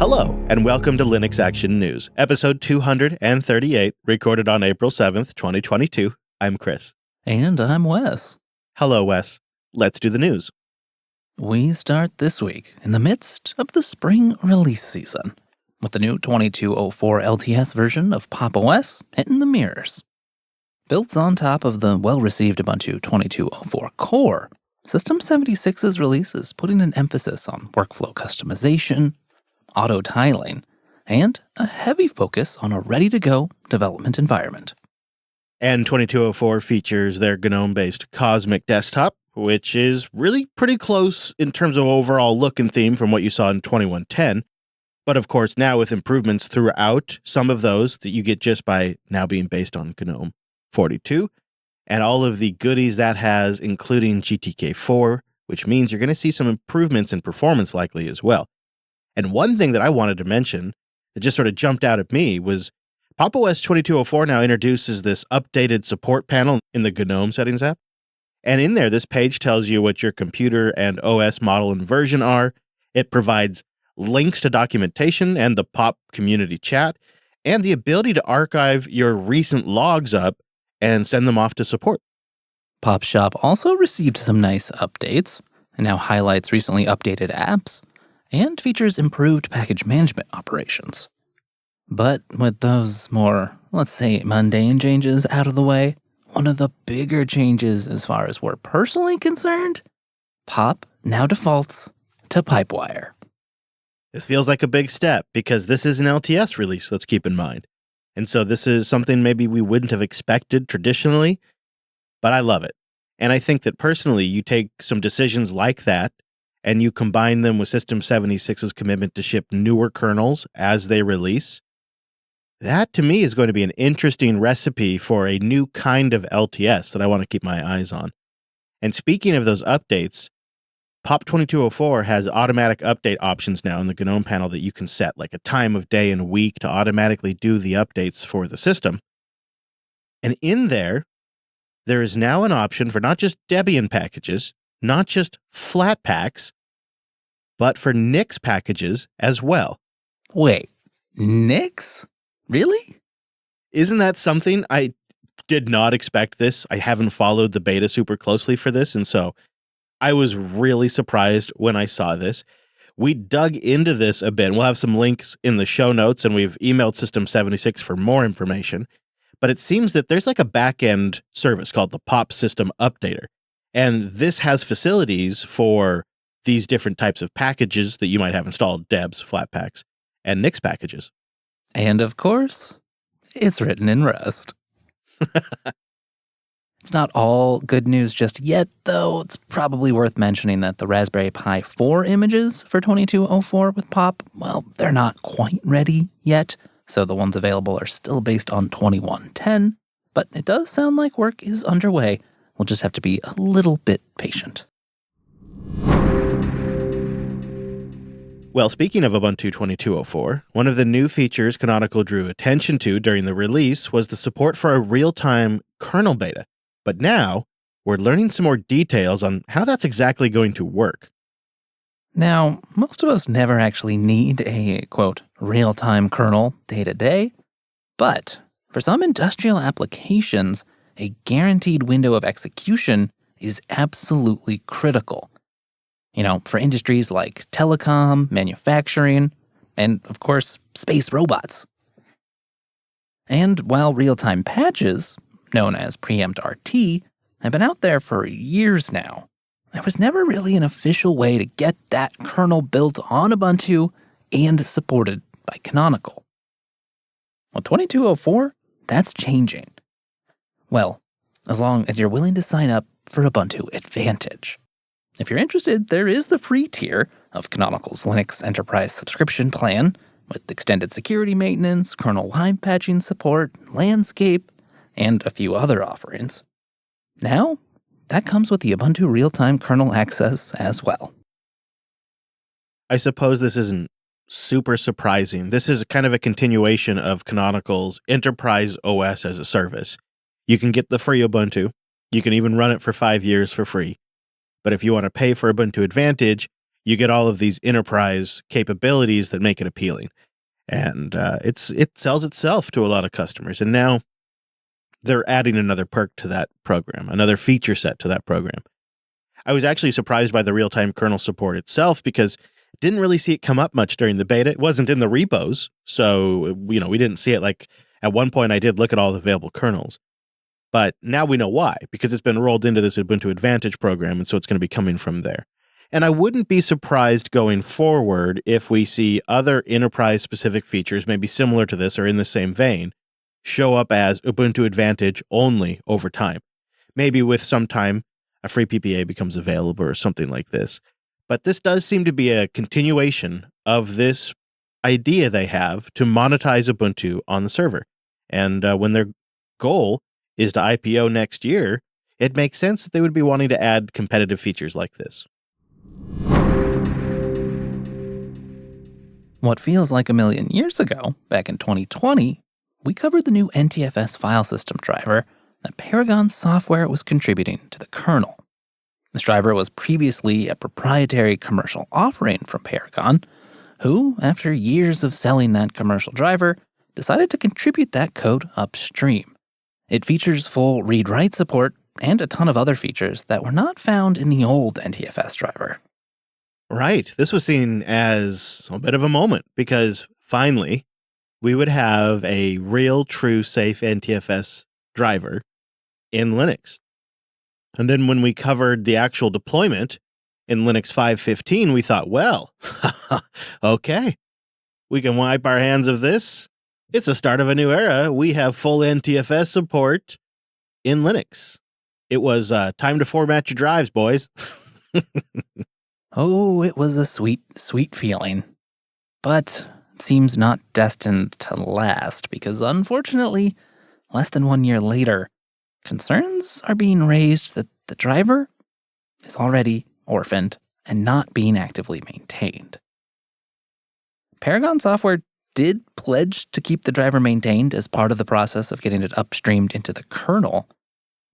Hello, and welcome to Linux Action News, episode 238, recorded on April 7th, 2022. I'm Chris. And I'm Wes. Hello, Wes. Let's do the news. We start this week in the midst of the spring release season, with the new 2204 LTS version of Pop! OS hitting the mirrors. Built on top of the well-received Ubuntu 2204 core, System 76's release is putting an emphasis on workflow customization, auto-tiling, and a heavy focus on a ready-to-go development environment. And 2204 features their GNOME-based Cosmic desktop, which is really pretty close in terms of overall look and theme from what you saw in 2110. But of course, now with improvements throughout, some of those that you get just by now being based on GNOME 42, and all of the goodies that has, including GTK4, which means you're going to see some improvements in performance likely as well. And one thing that I wanted to mention that just sort of jumped out at me was Pop! OS 2204 now introduces this updated support panel in the GNOME settings app. And in there, this page tells you what your computer and OS model and version are. It provides links to documentation and the Pop community chat, and the ability to archive your recent logs up and send them off to support. Pop Shop also received some nice updates, and now highlights recently updated apps, and features improved package management operations. But with those more, let's say, mundane changes out of the way, one of the bigger changes as far as we're personally concerned, Pop now defaults to Pipewire. This feels like a big step because this is an LTS release, let's keep in mind. And so this is something maybe we wouldn't have expected traditionally, but I love it. And I think that personally, you take some decisions like that and you combine them with System 76's commitment to ship newer kernels as they release. That, to me, is going to be an interesting recipe for a new kind of LTS that I want to keep my eyes on. And speaking of those updates, Pop 2204 has automatic update options now in the GNOME panel that you can set, like a time of day and week to automatically do the updates for the system. And in there is now an option for not just Debian packages, not just Flatpaks, but for Nix packages as well. Wait, Nix? Really? Isn't that something? I did not expect this. I haven't followed the beta super closely for this, and so I was really surprised when I saw this. We dug into this a bit, and we'll have some links in the show notes, and we've emailed System 76 for more information. But it seems that there's like a back-end service called the Pop System Updater, and this has facilities for these different types of packages that you might have installed, Debs, Flatpaks, and Nix packages. And of course, it's written in Rust. It's not all good news just yet, though. It's probably worth mentioning that the Raspberry Pi 4 images for 2204 with Pop, well, they're not quite ready yet, so the ones available are still based on 2110, but it does sound like work is underway. We'll just have to be a little bit patient. Well, speaking of Ubuntu 2204, one of the new features Canonical drew attention to during the release was the support for a real-time kernel beta. But now, we're learning some more details on how that's exactly going to work. Now, most of us never actually need a, quote, real-time kernel day-to-day, but for some industrial applications, a guaranteed window of execution is absolutely critical. You know, for industries like telecom, manufacturing, and, of course, space robots. And while real-time patches, known as Preempt RT, have been out there for years now, there was never really an official way to get that kernel built on Ubuntu and supported by Canonical. With 2204, that's changing. Well, as long as you're willing to sign up for Ubuntu Advantage. If you're interested, there is the free tier of Canonical's Linux Enterprise subscription plan with extended security maintenance, kernel live patching support, landscape, and a few other offerings. Now, that comes with the Ubuntu real-time kernel access as well. I suppose this isn't super surprising. This is kind of a continuation of Canonical's Enterprise OS as a service. You can get the free Ubuntu. You can even run it for 5 years for free. But if you want to pay for Ubuntu Advantage, you get all of these enterprise capabilities that make it appealing. And it sells itself to a lot of customers. And now they're adding another perk to that program, another feature set to that program. I was actually surprised by the real-time kernel support itself because didn't really see it come up much during the beta. It wasn't in the repos, so we didn't see it. Like at one point I did look at all the available kernels. But now we know why, because it's been rolled into this Ubuntu Advantage program, and so it's going to be coming from there. And I wouldn't be surprised going forward if we see other enterprise-specific features, maybe similar to this or in the same vein, show up as Ubuntu Advantage only over time. Maybe with some time, a free PPA becomes available or something like this. But this does seem to be a continuation of this idea they have to monetize Ubuntu on the server. And when their goal is to IPO next year, it makes sense that they would be wanting to add competitive features like this. What feels like a million years ago, back in 2020, we covered the new NTFS file system driver that Paragon Software was contributing to the kernel. This driver was previously a proprietary commercial offering from Paragon, who, after years of selling that commercial driver, decided to contribute that code upstream. It features full read-write support and a ton of other features that were not found in the old NTFS driver. Right. This was seen as a bit of a moment because finally we would have a real, true, safe NTFS driver in Linux. And then when we covered the actual deployment in Linux 5.15, we thought, well, okay, we can wipe our hands of this. It's the start of a new era. We have full NTFS support in Linux. It was time to format your drives, boys. Oh, it was a sweet, sweet feeling. But it seems not destined to last because, unfortunately, less than 1 year later, concerns are being raised that the driver is already orphaned and not being actively maintained. Paragon Software did pledge to keep the driver maintained as part of the process of getting it upstreamed into the kernel,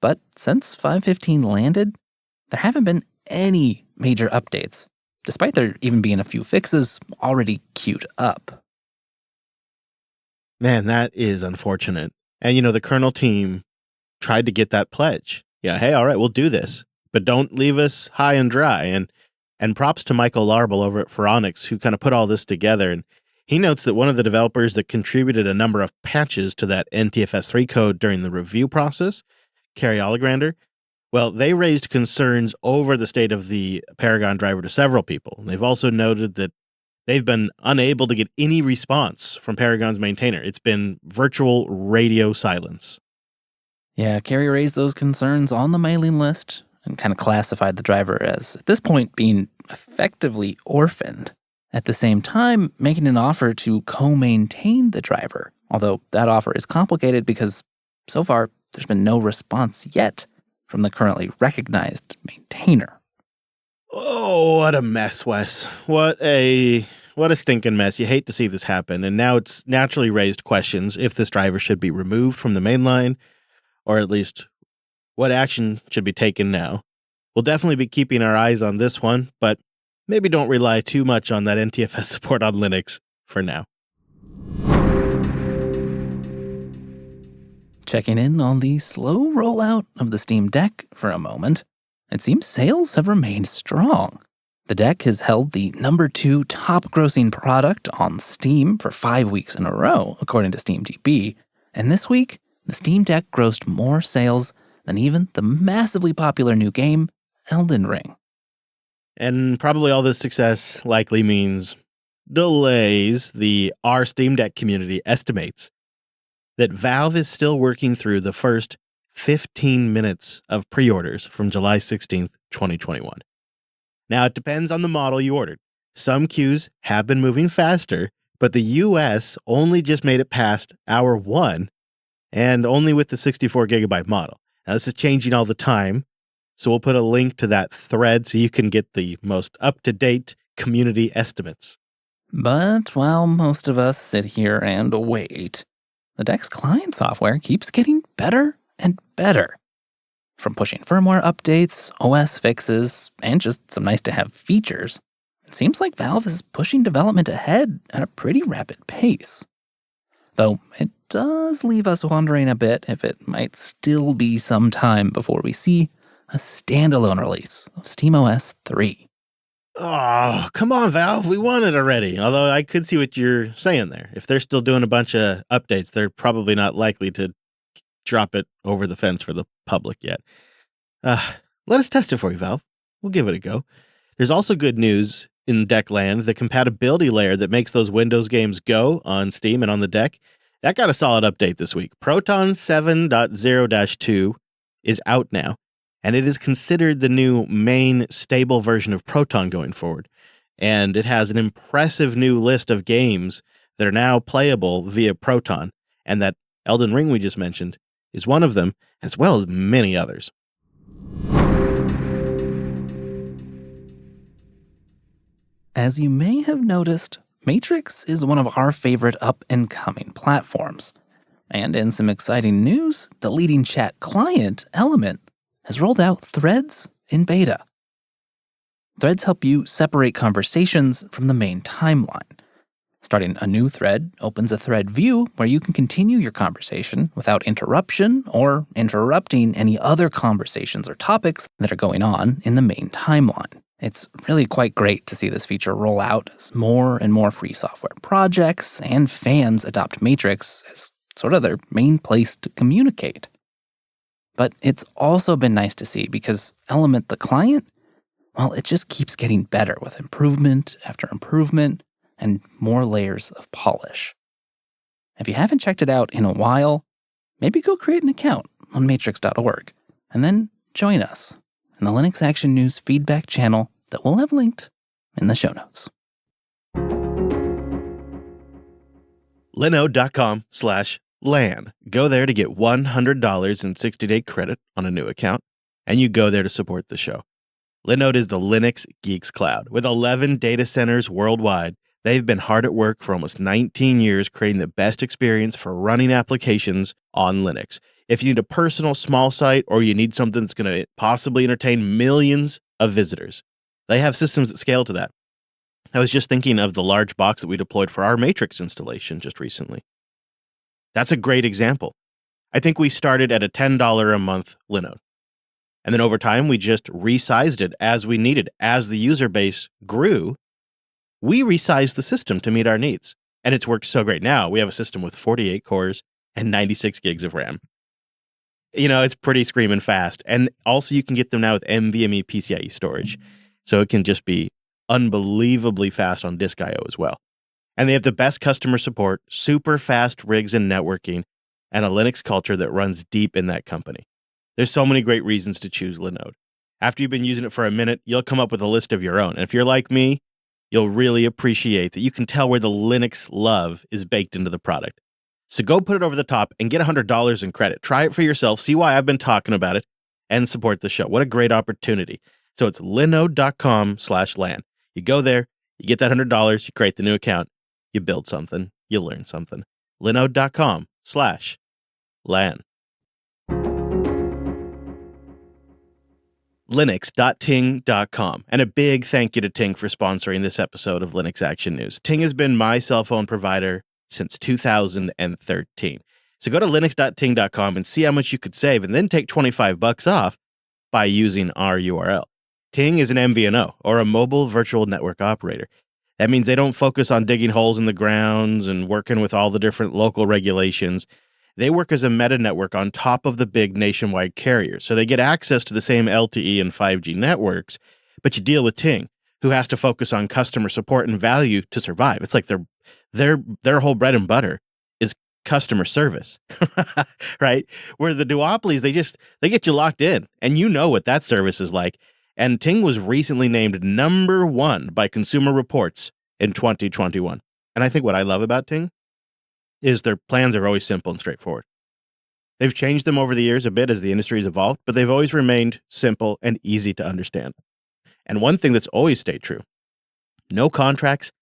but since 5.15 landed, there haven't been any major updates, despite there even being a few fixes already queued up. Man, that is unfortunate. And, the kernel team tried to get that pledge. Yeah, hey, all right, we'll do this, but don't leave us high and dry. And props to Michael Larble over at Phoronix, who kind of put all this together. And he notes that one of the developers that contributed a number of patches to that NTFS3 code during the review process, Carrie Allegrander, well, they raised concerns over the state of the Paragon driver to several people. They've also noted that they've been unable to get any response from Paragon's maintainer. It's been virtual radio silence. Yeah, Carrie raised those concerns on the mailing list and kind of classified the driver as, at this point, being effectively orphaned. At the same time, making an offer to co-maintain the driver, although that offer is complicated because, so far, there's been no response yet from the currently recognized maintainer. Oh, what a mess, Wes. What a stinking mess. You hate to see this happen, and now it's naturally raised questions if this driver should be removed from the mainline, or at least what action should be taken now. We'll definitely be keeping our eyes on this one, but maybe don't rely too much on that NTFS support on Linux for now. Checking in on the slow rollout of the Steam Deck for a moment, it seems sales have remained strong. The Deck has held the #2 top-grossing product on Steam for 5 weeks in a row, according to SteamDB, and this week, the Steam Deck grossed more sales than even the massively popular new game, Elden Ring. And probably all this success likely means delays. Our Steam Deck community estimates that Valve is still working through the first 15 minutes of pre-orders from July 16th, 2021. Now, it depends on the model you ordered. Some queues have been moving faster, but the US only just made it past hour 1, and only with the 64 gigabyte model. Now, this is changing all the time, so we'll put a link to that thread so you can get the most up-to-date community estimates. But while most of us sit here and wait, the Deck's client software keeps getting better and better. From pushing firmware updates, OS fixes, and just some nice-to-have features, It seems like Valve is pushing development ahead at a pretty rapid pace. Though it does leave us wondering a bit if it might still be some time before we see a standalone release of SteamOS 3. Oh, come on, Valve. We want it already. Although I could see what you're saying there. If they're still doing a bunch of updates, they're probably not likely to drop it over the fence for the public yet. Let us test it for you, Valve. We'll give it a go. There's also good news in Deckland. The compatibility layer that makes those Windows games go on Steam and on the Deck, that got a solid update this week. Proton 7.0-2 is out now, and it is considered the new main stable version of Proton going forward. And it has an impressive new list of games that are now playable via Proton, and that Elden Ring we just mentioned is one of them, as well as many others. As you may have noticed, Matrix is one of our favorite up-and-coming platforms. And in some exciting news, the leading chat client, Element, has rolled out Threads in beta. Threads help you separate conversations from the main timeline. Starting a new thread opens a thread view where you can continue your conversation without interruption or interrupting any other conversations or topics that are going on in the main timeline. It's really quite great to see this feature roll out as more and more free software projects and fans adopt Matrix as sort of their main place to communicate. But it's also been nice to see because Element, the client, well, it just keeps getting better with improvement after improvement and more layers of polish. If you haven't checked it out in a while, maybe go create an account on matrix.org and then join us in the Linux Action News feedback channel that we'll have linked in the show notes. Linode.com/LAN. Go there to get $100 in 60-day credit on a new account, and you go there to support the show. Linode is the Linux Geeks Cloud. With 11 data centers worldwide, they've been hard at work for almost 19 years creating the best experience for running applications on Linux. If you need a personal small site or you need something that's going to possibly entertain millions of visitors, they have systems that scale to that. I was just thinking of the large box that we deployed for our Matrix installation just recently. That's a great example. I think we started at a $10 a month Linode. And then over time, we just resized it as we needed. As the user base grew, we resized the system to meet our needs. And it's worked so great. Now we have a system with 48 cores and 96 gigs of RAM. You know, it's pretty screaming fast. And also you can get them now with NVMe PCIe storage. So it can just be unbelievably fast on disk I/O as well. And they have the best customer support, super fast rigs and networking, and a Linux culture that runs deep in that company. There's so many great reasons to choose Linode. After you've been using it for a minute, you'll come up with a list of your own. And if you're like me, you'll really appreciate that you can tell where the Linux love is baked into the product. So go put it over the top and get $100 in credit. Try it for yourself, see why I've been talking about it, and support the show. What a great opportunity. So it's linode.com/LAN. You go there, you get that $100, you create the new account, you build something, you learn something. linode.com/LAN. Linux.ting.com. And a big thank you to Ting for sponsoring this episode of Linux Action News. Ting has been my cell phone provider since 2013. So go to linux.ting.com and see how much you could save and then take $25 off by using our URL. Ting is an MVNO, or a mobile virtual network operator. That means they don't focus on digging holes in the ground and working with all the different local regulations. They work as a meta network on top of the big nationwide carriers. So they get access to the same LTE and 5G networks, but you deal with Ting, who has to focus on customer support and value to survive. It's like their whole bread and butter is customer service, right? Where the duopolies, they get you locked in, and you know what that service is like. And Ting was recently named number 1 by Consumer Reports in 2021. And I think what I love about Ting is their plans are always simple and straightforward. They've changed them over the years a bit as the industry has evolved, but they've always remained simple and easy to understand. And one thing that's always stayed true, no contracts,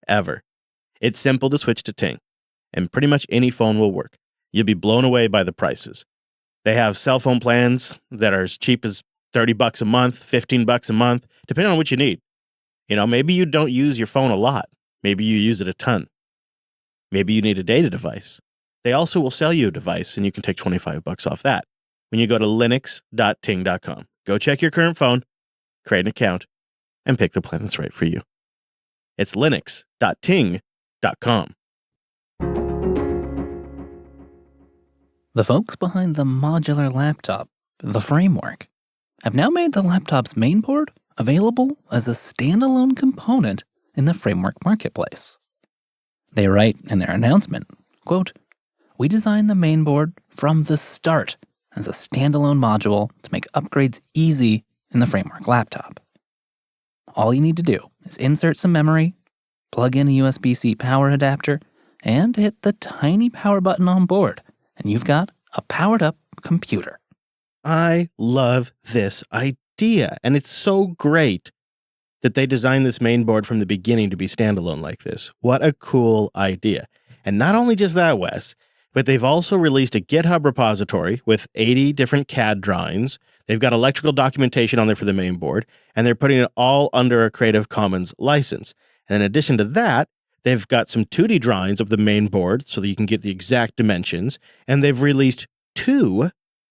ever. It's simple to switch to Ting, and pretty much any phone will work. You'll be blown away by the prices. They have cell phone plans that are as cheap as $30 a month, $15 a month, depending on what you need. Maybe you don't use your phone a lot. Maybe you use it a ton. Maybe you need a data device. They also will sell you a device, and you can take $25 off that when you go to linux.ting.com. Go check your current phone, create an account, and pick the plan that's right for you. It's linux.ting.com. The folks behind the modular laptop, the Framework, have now made the laptop's mainboard available as a standalone component in the Framework marketplace. They write in their announcement, quote, "We designed the mainboard from the start as a standalone module to make upgrades easy in the Framework laptop. All you need to do is insert some memory, plug in a USB-C power adapter, and hit the tiny power button on board, and you've got a powered-up computer." I love this idea, and it's so great that they designed this mainboard from the beginning to be standalone like this. What a cool idea. And not only just that, Wes, but they've also released a GitHub repository with 80 different CAD drawings. They've got electrical documentation on there for the mainboard, and they're putting it all under a Creative Commons license. And in addition to that, they've got some 2D drawings of the mainboard so that you can get the exact dimensions, and they've released 2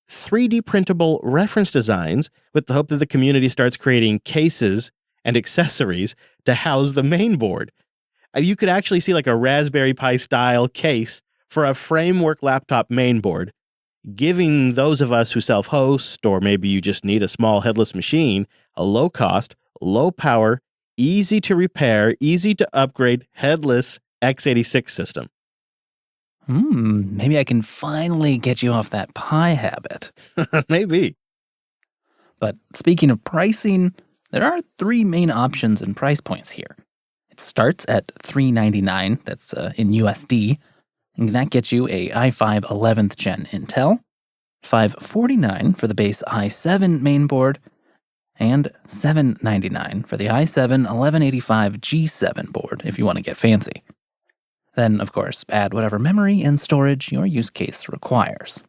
3D printable reference designs with the hope that the community starts creating cases and accessories to house the mainboard. You could actually see like a Raspberry Pi style case for a Framework laptop mainboard, giving those of us who self-host, or maybe you just need a small headless machine, a low-cost, low-power, easy to repair, easy to upgrade headless x86 system. Maybe I can finally get you off that Pi habit. Maybe. But speaking of pricing, there are 3 main options and price points here. It starts at $399, that's in USD, and that gets you a i5 11th Gen Intel, $549 for the base i7 mainboard, and $799 for the i7 1185 G7 board if you want to get fancy. Then, of course, add whatever memory and storage your use case requires.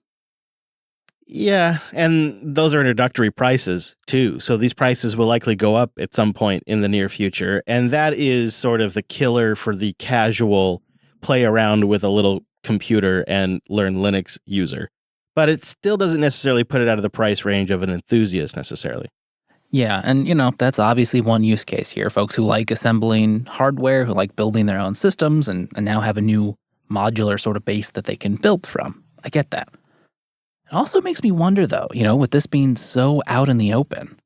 Yeah, and those are introductory prices, too. So these prices will likely go up at some point in the near future. And that is sort of the killer for the casual play around with a little computer and learn Linux user. But it still doesn't necessarily put it out of the price range of an enthusiast necessarily. Yeah, and that's obviously one use case here. Folks who like assembling hardware, who like building their own systems, and now have a new modular sort of base that they can build from. I get that. It also makes me wonder, though, with this being so out in the open,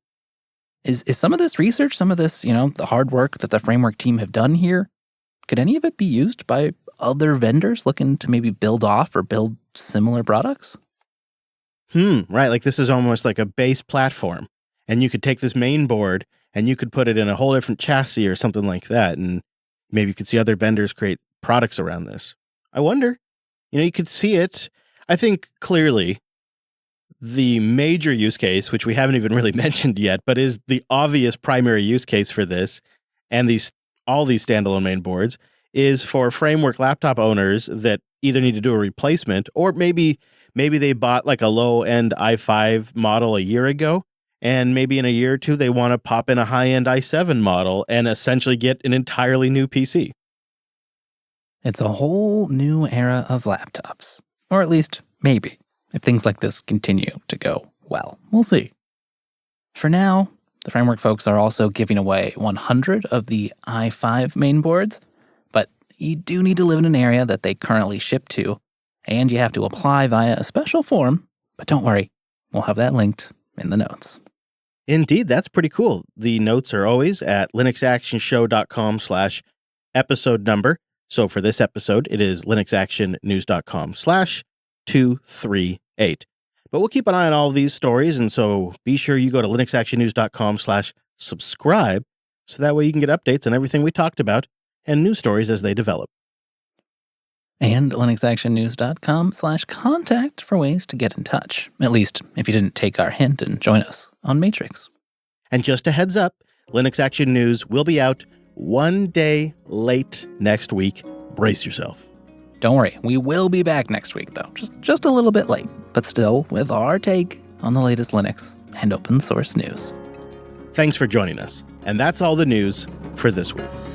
is some of this research, some of this, the hard work that the Framework team have done here, could any of it be used by other vendors looking to maybe build off or build similar products? Right, like this is almost like a base platform. And you could take this main board and you could put it in a whole different chassis or something like that. And maybe you could see other vendors create products around this. I wonder, you could see it. I think clearly the major use case, which we haven't even really mentioned yet, but is the obvious primary use case for this and all these standalone main boards, is for Framework laptop owners that either need to do a replacement or maybe they bought like a low-end i5 model a year ago. And maybe in a year or two, they want to pop in a high-end i7 model and essentially get an entirely new PC. It's a whole new era of laptops. Or at least, maybe, if things like this continue to go well. We'll see. For now, the Framework folks are also giving away 100 of the i5 mainboards, but you do need to live in an area that they currently ship to, and you have to apply via a special form. But don't worry, we'll have that linked in the notes. Indeed, that's pretty cool. The notes are always at linuxactionshow.com/episode number. So for this episode, it is linuxactionnews.com/238. But we'll keep an eye on all of these stories, and so be sure you go to linuxactionnews.com/subscribe, so that way you can get updates on everything we talked about and news stories as they develop. And linuxactionnews.com/contact for ways to get in touch, at least if you didn't take our hint and join us on Matrix. And just a heads up, Linux Action News will be out one day late next week. Brace yourself. Don't worry, we will be back next week, though. Just a little bit late, but still with our take on the latest Linux and open source news. Thanks for joining us. And that's all the news for this week.